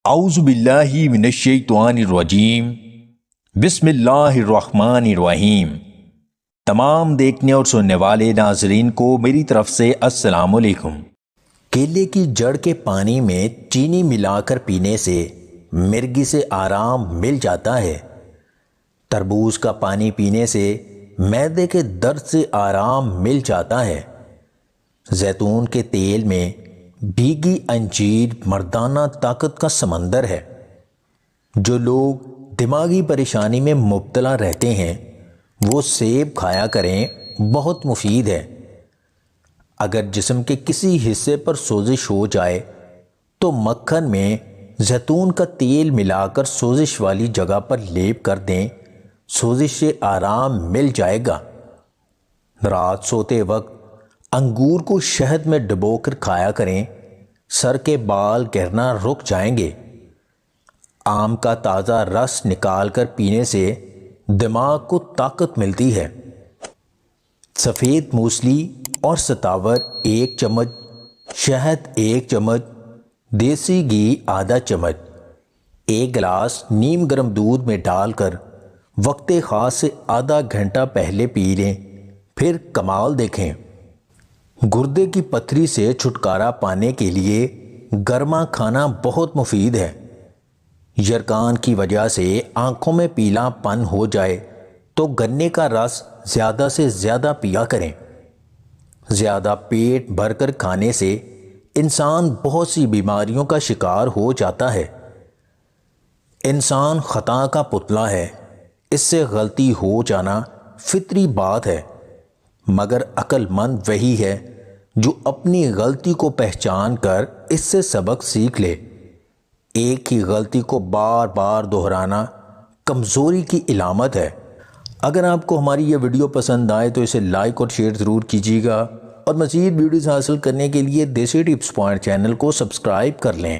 اعوذ باللہ من الشیطان الرجیم بسم اللہ الرحمن الرحیم۔ تمام دیکھنے اور سننے والے ناظرین کو میری طرف سے السلام علیکم۔ کیلے کی جڑ کے پانی میں چینی ملا کر پینے سے مرگی سے آرام مل جاتا ہے۔ تربوز کا پانی پینے سے معدے کے درد سے آرام مل جاتا ہے۔ زیتون کے تیل میں بھیگی انجیر مردانہ طاقت کا سمندر ہے۔ جو لوگ دماغی پریشانی میں مبتلا رہتے ہیں وہ سیب کھایا کریں، بہت مفید ہے۔ اگر جسم کے کسی حصے پر سوزش ہو جائے تو مکھن میں زیتون کا تیل ملا کر سوزش والی جگہ پر لیپ کر دیں، سوزش سے آرام مل جائے گا۔ رات سوتے وقت انگور کو شہد میں ڈبو کر کھایا کریں، سر کے بال گرنا رک جائیں گے۔ آم کا تازہ رس نکال کر پینے سے دماغ کو طاقت ملتی ہے۔ سفید موسلی اور ستاور 1 چمچ، شہد 1 چمچ، دیسی گھی آدھا چمچ، 1 گلاس نیم گرم دودھ میں ڈال کر وقت خاص سے آدھا گھنٹہ پہلے پی لیں، پھر کمال دیکھیں۔ گردے کی پتھری سے چھٹکارا پانے کے لیے گرما کھانا بہت مفید ہے۔ یرکان کی وجہ سے آنکھوں میں پیلا پن ہو جائے تو گنے کا رس زیادہ سے زیادہ پیا کریں۔ زیادہ پیٹ بھر کر کھانے سے انسان بہت سی بیماریوں کا شکار ہو جاتا ہے۔ انسان خطا کا پتلا ہے، اس سے غلطی ہو جانا فطری بات ہے، مگر عقل مند وہی ہے جو اپنی غلطی کو پہچان کر اس سے سبق سیکھ لے۔ ایک ہی غلطی کو بار بار دہرانا کمزوری کی علامت ہے۔ اگر آپ کو ہماری یہ ویڈیو پسند آئے تو اسے لائک اور شیئر ضرور کیجیے گا، اور مزید ویڈیوز حاصل کرنے کے لیے دیسی ٹپس پوائنٹ چینل کو سبسکرائب کر لیں۔